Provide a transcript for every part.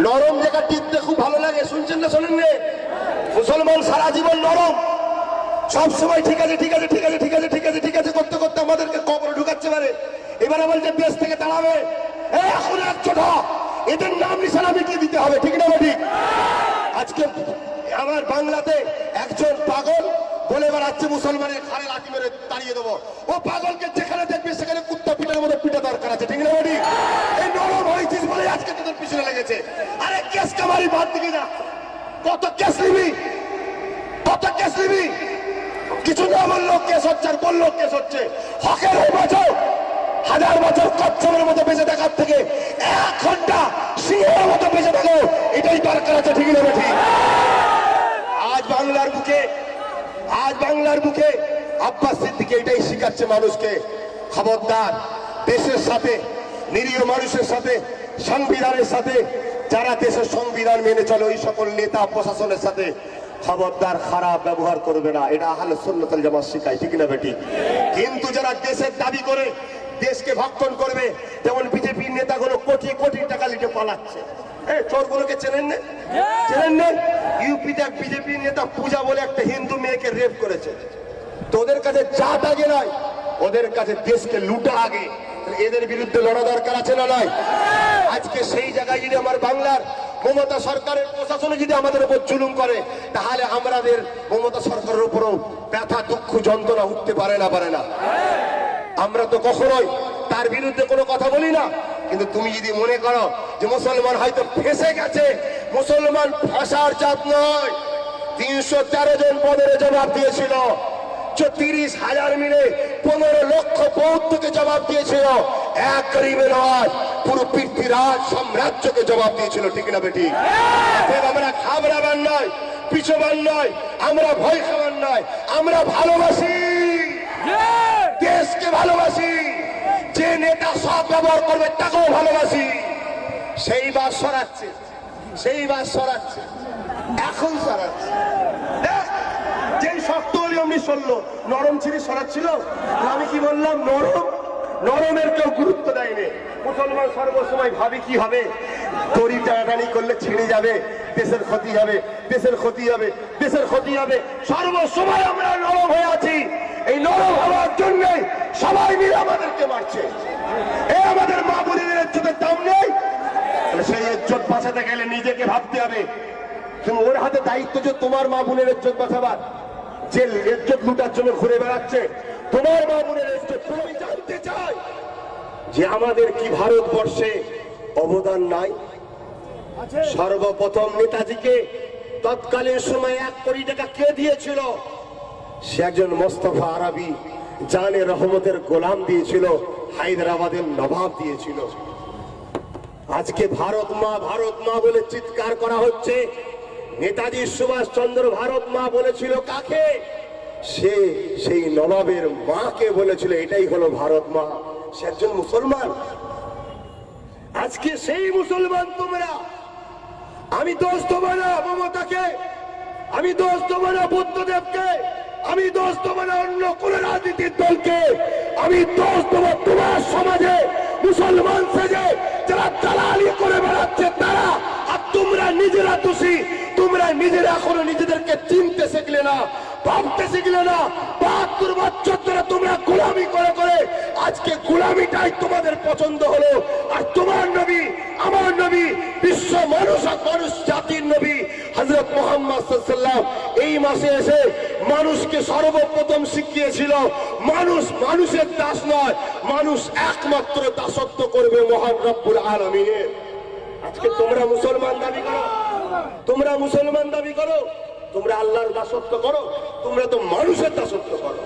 নরম জায়গা টিপতে খুব ভালো লাগে, শুনছেন না শোনেন না? মুসলমান সারা জীবন নরম, সব সময় ঠিক আছে ঠিক আছে ঠিক আছে ঠিক আছে ঠিক আছে ঠিক আছে করতে করতে আমাদেরকে কবরে ঢুকাচ্ছে পারে। এবারে বলছে দেশ থেকে তাড়াবে, এখন এক ছোট এদের নাম নিশানা মিটিয়ে দিতে হবে, ঠিক না ঠিক? আজকে আমার বাংলাতে একজন পাগল বলে বেড়াচ্ছে মুসলমানের ঘাড়ে লাঠি মেরে তাড়িয়ে দেবো। ও পাগলকে যেখানে দেখবে সেখানে কুত্তা পিটার মতো পিটা দরকার আছে, ঠিক না ঠিক? এই নরম হয়েছিস বলে আজকে তোদের পিছনে লেগেছে। আরে কেস কামারি বাদ দিকে যা, কত কেস নিবি, কত কেস নিবি? কিছু না বললো কেস হচ্ছে, আর বললো কেস হচ্ছে। হকের হয়ে বাঁচো, 1000 বছর কচ্ছপের মতো বেঁচে থাকার থেকে 1 ঘন্টা সিংহের মতো বেঁচে থাকো, এটাই দরকার আছে, ঠিক না ঠিক? আজ বাংলার বুকে আব্বাস সিদ্দিকী এটাই শিখাচ্ছে মানুষকে, খবরদার দেশের সাথে, নিরীহ মানুষের সাথে, সংবিধানের সাথে, যারা দেশের সংবিধান মেনে চলে ওই সকল নেতা প্রশাসনের সাথে খবরদার খারাপ ব্যবহার করবে না। এটা আহলে সুন্নাত ওয়াল জামাত শিখায়, ঠিক না বেটি? কিন্তু যারা দেশের দাবি করে দেশকে ভক্ষণ করবে, যেমন বিজেপির নেতাগুলো কোটি কোটি টাকা লিটে পালাচ্ছে। চোরগুলোকে চেনেন না? চেনেন না? ইউপিতে এক বিজেপি নেতা পূজা বলে একটা হিন্দু মেয়েকে রেপ করেছে। তো ওদের কাছে জাত আগে নয়, ওদের কাছে দেশকে লুটা আগে। এদের বিরুদ্ধে লড়া দরকার আছে না নয়? আজকে সেই জায়গায় যদি আমার বাংলার মমতা সরকারের প্রশাসনে যদি আমাদের উপর জুলুম করে, তাহলে আমাদের মমতা সরকারের উপরও ব্যথা দুঃখ যন্ত্রণা উঠতে পারে না। আমরা তো কখনোই তার বিরুদ্ধে কোনো কথা বলি না। কিন্তু তুমি যদি মনে করো যে মুসলমান হয়তো ফেসে গেছে, মুসলমান ফাঁসার জাত নয়। 313 জন পদের জবাব দিয়েছিল, 30,000 মিলে 15 লক্ষ বৌদ্ধকে জবাব দিয়েছিল। এক গরিবে নয়, পুরো পৃথ্বীরাজ সাম্রাজ্যকে জবাব দিয়েছিল, ঠিক না বেটি? আমরা ঘাবড়াবার নয়, পিছবার নয়, আমরা ভয় খাবার নয়, আমরা ভালোবাসি, দেশকে ভালোবাসি। যে নেতা সব ব্যবহার করবে তাকেও ভালোবাসি। সেই বাস সরাচ্ছে, এখন সরাচ্ছে। যেই শক্ত হলে অমনি সরলো, নরম ছিঁড়ে সরাচ্ছিল। আমি কি বললাম? নরমের কেউ গুরুত্ব দেয়নি। মুসলমান সর্বসময় ভাবে কি হবে, দড়ি টানাটানি করলে ছিঁড়ে যাবে, দেশের ক্ষতি হবে। সর্বসময় আমরা নরম হয়ে আছি। এই নরম হওয়ার জন্য সবাই মিলে আমাদেরকে মারছে। আমাদের মা বোনেদের ইজ্জতের দাম নেই। সেই ইজ্জত বাঁচাতে গেলে নিজেকে ভাবতে হবে, তুমি ওর হাতে দায়িত্ব যে তোমার মা বোনের ইজ্জত বাঁচাবার। যে ইজ্জত লুটার জন্য ঘুরে বেড়াচ্ছে, তোমার মা বোনের ইজ্জত। তুমি জানতে চাই যে আমাদের কি ভারতবর্ষে অবদান নাই? সর্বপ্রথম নেতাজিকে তৎকালীন সময় 1 কোটি টাকা কে দিয়েছিল? সে একজন মোস্তফা আরবি জানে রহমতের গোলাম দিয়েছিল, হায়দ্রাবাদের নবাব দিয়েছিল। আজকে ভারত মা বলে চিৎকার করা হচ্ছে। নেতাজি সুভাষচন্দ্র ভারত মা বলেছিল কাকে? সে সেই নবাবের মাকে বলেছিল, এটাই হলো ভারত মা। সে একজন মুসলমান। আজকে সেই মুসলমান তোমরা। আমি দোষ দেবো না মমতাকে, আমি দোষ দেবো না বুদ্ধদেবকে, আমি দোষ দেবো না অন্য কোন রাজনীতির দলকে। আমি দোষ দেবো তোমার সমাজে মুসলমান সেজে যারা দালালি করে বেড়াচ্ছে তারা। আর তোমরা নিজেরা দোষী। তোমরা নিজেরা এখনো নিজেদেরকে চিনতে শিখলে না, ভাবতে শিখলে না। 72 বছর ধরে তোমরা গোলামি করে আজকে গোলামিটাই তোমাদের পছন্দ হলো। আর তোমার নবী, আমার নবী, বিশ্ব মানুষ জাতির নবী হযরত মুহাম্মদ সাল্লাল্লাহু আলাইহি ওয়াসাল্লাম এই মাসে এসে মানুষকে সর্বপ্রথম শিখিয়েছিল মানুষ মানুষের দাস নয়, মানুষ একমাত্র দাসত্ব করবে মহান রব্বুল আলামিনের। আজকে তোমরা মুসলমান দাবি করো, তোমরা আল্লাহর দাসত্ব করো, তোমরা তো মানুষের দাসত্ব করো।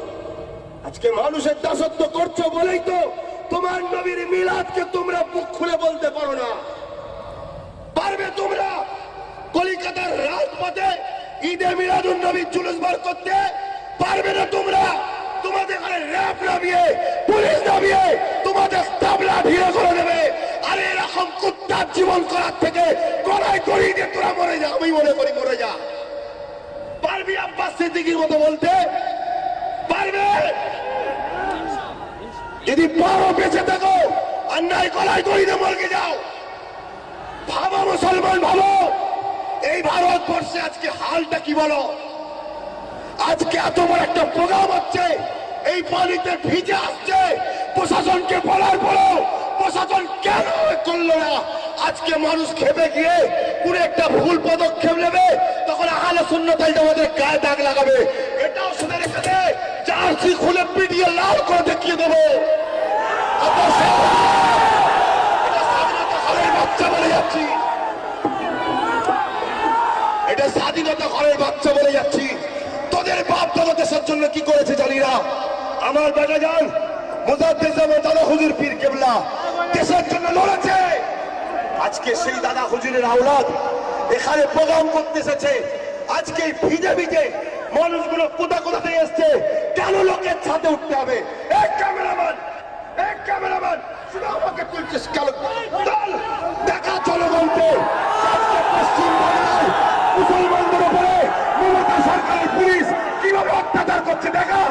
আজকে মানুষের দাসত্ব করছো বলেই তো তোমার নবীর মিলাদকে তোমরা মুখ খুলে বলতে পারো না। পারবে তোমরা কলিকাতার রাজপথে ঈদে মিলাদুন নবী জুলুস বার করতে? পারবে না তোমরা। তোমাদের ঘরে র‍্যাব নামিয়ে, পুলিশ নামিয়ে তোমাদের তাবলা ভিড়ে করে দেবে। আর এরকম কুত্তার জীবন করার থেকে গলায় দড়ি দিয়ে তোরা মরে যা। আমি মনে করি মরে যা। পারবি আব্বাস সিদ্দিকীর মতো বলতে? পারবে? যদি পারো বেঁচে থাকো, আর নাই গলায় দড়ি দিয়ে মরে যাও। ভাবা মুসলমান ভালো, এই ভারতবর্ষে আজকে হালটা কি বলো? আজকে এত বড় একটা প্রোগ্রাম হচ্ছে, এই পানিতে ভিজে আসছে, প্রশাসনকে বলার পরেও প্রশাসন কেন করলো না? আজকে মানুষ খেপে গিয়ে পুরো একটা ভুল পদক্ষেপ নেবে, তখন আহলে সুন্নাত আমাদের গায়ে দাগ লাগাবে। এটাও শুনে রেখে দে, জার্সি খুলে পিটিয়ে লাল করে দেখিয়ে দেবো। এটা স্বাধীনতা ঘরের বাচ্চা বলে যাচ্ছি, এটা স্বাধীনতা ঘরের বাচ্চা বলে যাচ্ছি। তোদের বাপ দাদা দেশের জন্য কি করেছে জানি না। আমার বেটা যান মুজাদ্দিদ জামান দাদা হুজুর পীর কেবলা দেশের জন্য লড়েছে। আজকে সেই দাদা হুজুরের আওলাদ এখানে প্রোগ্রাম করতে এসেছে। আজকে ভিজে ভিজে মানুষগুলো কোথা কোথা থেকে এসছে, কেন লোকের ছাদে উঠতে হবে? এক ক্যামেরাম্যান, এক ক্যামেরাম্যান শুধু আমাকে তুলছিস কেন? দেখা জনগণকে আজকে পশ্চিম বাংলায় মুসলমানদের উপরে মমতা সরকারের পুলিশ কিভাবে অত্যাচার করছে। দেখা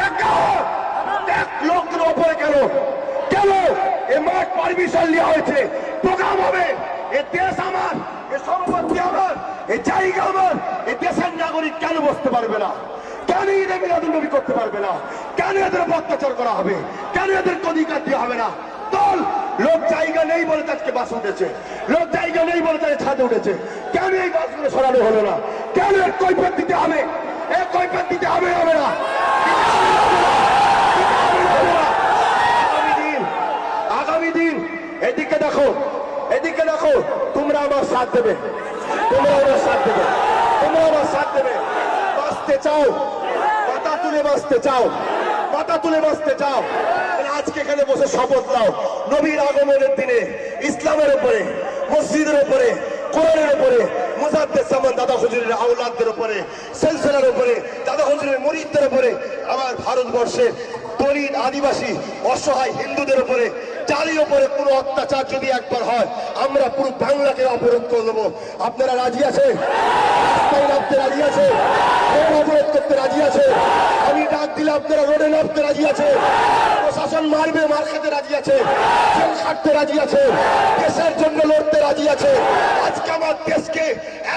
দেখা দেখ লোকের উপরে কেন কেন এ মাঠ পারমিশন নেওয়া হয়েছে, প্রোগ্রাম হবে। এ দেশ আমার, এ সম্পত্তি আমার, এ জায়গা আমার। এ দেশের নাগরিক কেন বসতে পারবে না? কেন ঈদে মিলাদুন্নবী করতে পারবে না? কেন এদের অত্যাচার করা হবে? কেন এদের অধিকার দেওয়া হবে না? দল লোক জায়গা নেই বলে আজকে বাস উঠেছে, লোক জায়গা নেই বলে তাদের ছাদে উঠেছে। কেন এই বাসগুলো সরানো হলো না? কেন এর কৈফিয়ত দিতে হবে? এ কৈফিয়ত দিতে হবে হবে না? আগামী দিন এদিকে দেখো, এদিকে দেখো, তোমরা আমার সাথ দেবে, তোমরা আমার সাথ দেবে, তোমরা আমার সাথ দেবে। বাঁচতে চাও, মাথা তুলে বাঁচতে চাও, মাথা তুলে বাঁচতে চাও, আজকে এখানে বসে শপথ নাও নবীর আগমনের দিনে ইসলামের উপরে, মসজিদের উপরে, কোরআনের উপরে, মুজাদ্দিদ জামান দাদা হুজুরের আওলাদদের উপরে, সিলসিলার উপরে, দাদা হুজুরের মুরিদদের উপরে, আমার ভারতবর্ষের দলিত আদিবাসী অসহায় হিন্দুদের উপরে, জাতির উপরে কোনো অত্যাচার যদি একবার হয়, আমরা পুরো বাংলাকে অবরোধ করে দেবো। আপনারা রাজি আছে? রাস্তায় নামতে রাজি আছে? অবরোধ করতে রাজি আছে? আমি ডাক দিলে আপনারা রোডে নামতে রাজি আছে? প্রশাসন মারবে, মার খেতে রাজি আছে? জেল খাটতে রাজি আছে? দেশের জন্য লড়তে রাজি আছে? আজকে আমার দেশকে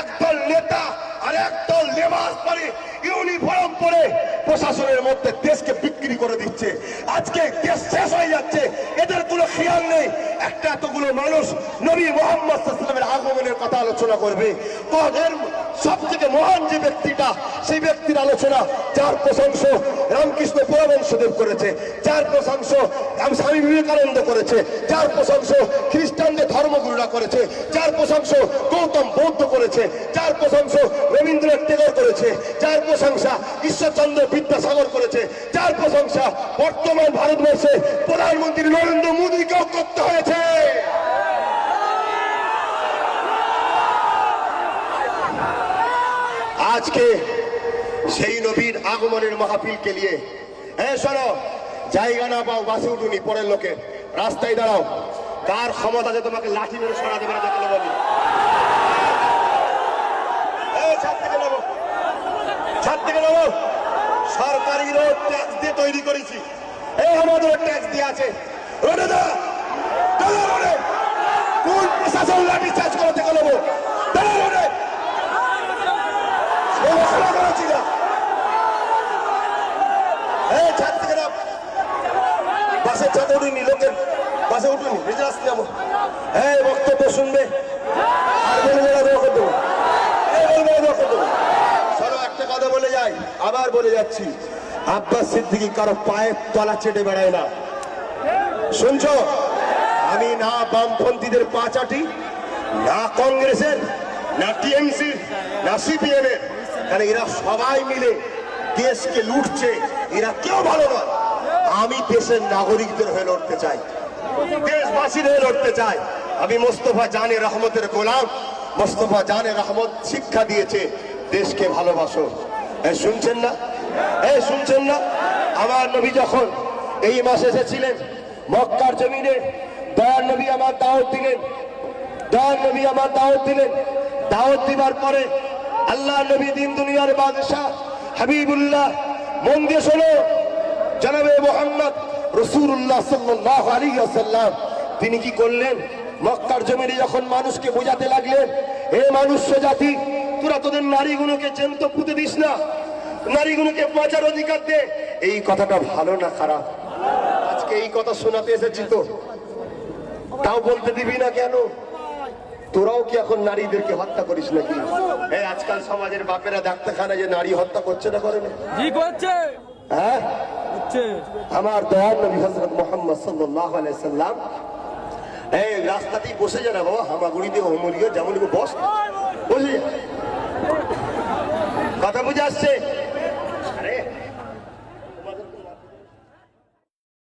একদল নেতা আর একদল লেবাস পরে, ইউনিফর্ম পরে প্রশাসনের মধ্যে দেশকে বিক্রি করে দিচ্ছে। আজকে দেশ শেষ হয়ে যাচ্ছে, এদের কোনো খেয়াল নেই। একটা এতগুলো মানুষ নবী মুহাম্মদ সাল্লাল্লাহু আলাইহি ওয়াসাল্লামের আগমনের কথা আলোচনা করবে, তো এর সব থেকে মহান যে ব্যক্তিটা, সেই ব্যক্তির আলোচনা, যার প্রশংসা রামকৃষ্ণ পরমহংসদেব করেছে, যার প্রশংসা স্বামী বিবেকানন্দ করেছে, যার প্রশংসা খ্রিস্টানদের ধর্মগুরুরা করেছে, যার প্রশংসা গৌতম বৌদ্ধ করেছে, যার প্রশংসা রবীন্দ্রনাথ টেগর করেছে, যার প্রশংসা ঈশ্বরচন্দ্র বিদ্যাসাগর করেছে, যার প্রশংসা বর্তমান ভারতবর্ষে প্রধানমন্ত্রী নরেন্দ্র মোদীকেও করতে হয়েছে। আজকে সেই নবীর আগমনের মাহফিলকে নিয়ে, হ্যাঁ শোনো, জায়গা না পাও বাসে উঠুনি, পরের লোকে রাস্তায় দাঁড়াও। কার ক্ষমতা যে তোমাকে লাঠি মেরে সরা দেবে না দেখলে বলি? ছাদ থেকে নেবো, ছাদ থেকে নেবো। সরকারি রোড ট্যাক্স দিয়ে তৈরি করেছি, এই আমাদের ট্যাক্স দিয়ে আছে। রোডে দা রোডে কোন প্রশাসন লাঠি চার্জ করে থেকে নেবো? রোডে করেছি না, ছাদ থেকে না, বাসের ছাদে উঠিনি, লোকের বাসে উঠুনি, ভেজে আসতে যাবো। হ্যাঁ, বক্তব্য শুনবে আর বলবে না, দোয়া করে দেবো, বলবে না, দোয়া করে দেবো। চলো একটা কথা বলে যাই, আবার বলে যাচ্ছি, আব্বাস সিদ্দিকী কারো পায়ের তলা চেটে বেড়ায় না। শুনছো? আমি না বামপন্থীদের পা চাটি, না কংগ্রেসের, না টিএমসি, না সিপিএম এর, কারণ এরা সবাই মিলে দেশকে লুটছে, এরা কেউ ভালো নয়। আমি দেশের নাগরিকদের হয়ে লড়তে চাই, দেশবাসীর হয়ে লড়তে চাই। আমি মোস্তফা জানে রহমতের গোলাম। মোস্তফা জানে রহমত শিক্ষা দিয়েছে দেশকে ভালোবাসো। শুনছেন না? শুনছেন না? আমার নবী যখন এই মাসে এসেছিলেন মক্কার জমিনে, দয়ার নবী আমার দাওয়াত দিলেন, দয়ার নবী আমার দাওয়াত দিলেন। দাওয়াত দিবার পরে আল্লাহ নবী দিন দুনিয়ার বাদশাহ হাবিবুল্লাহ, মন দিয়ে শোনো, জনাবে মুহাম্মদ রাসূলুল্লাহ সাল্লাল্লাহু আলাইহি ওয়াসাল্লাম তিনি কি করলেন? মক্কার জমিনে যখন মানুষকে বোঝাতে লাগলেন, হে মানুষ্য জাতি, তোরা তোদের নারীগুলোকে জ্যান্ত পুঁতে দিস না, নারীগুলোকে বাঁচার অধিকার দে। এই কথাটা ভালো না খারাপ? আজকে এই কথা শোনাতে এসেছি তো, তাও বলতে দিবি না কেন? তোরাও কি এখন নারীদেরকে হত্যা করিস নাকি? এই আজকাল সমাজের বাপেরা ডাক্তারখানা যে নারী হত্যা করছে না, করে না? হ্যাঁ, আমার দয়াল নবী হযরত মুহাম্মদ সাল্লাল্লাহু আলাইহি সাল্লাম এই রাস্তাতেই বসে যায় না বাবা, হামাগুড়ি দিয়ে হোমরিয়ে যেমন বস বসে যায়। কথা বুঝে আসছে?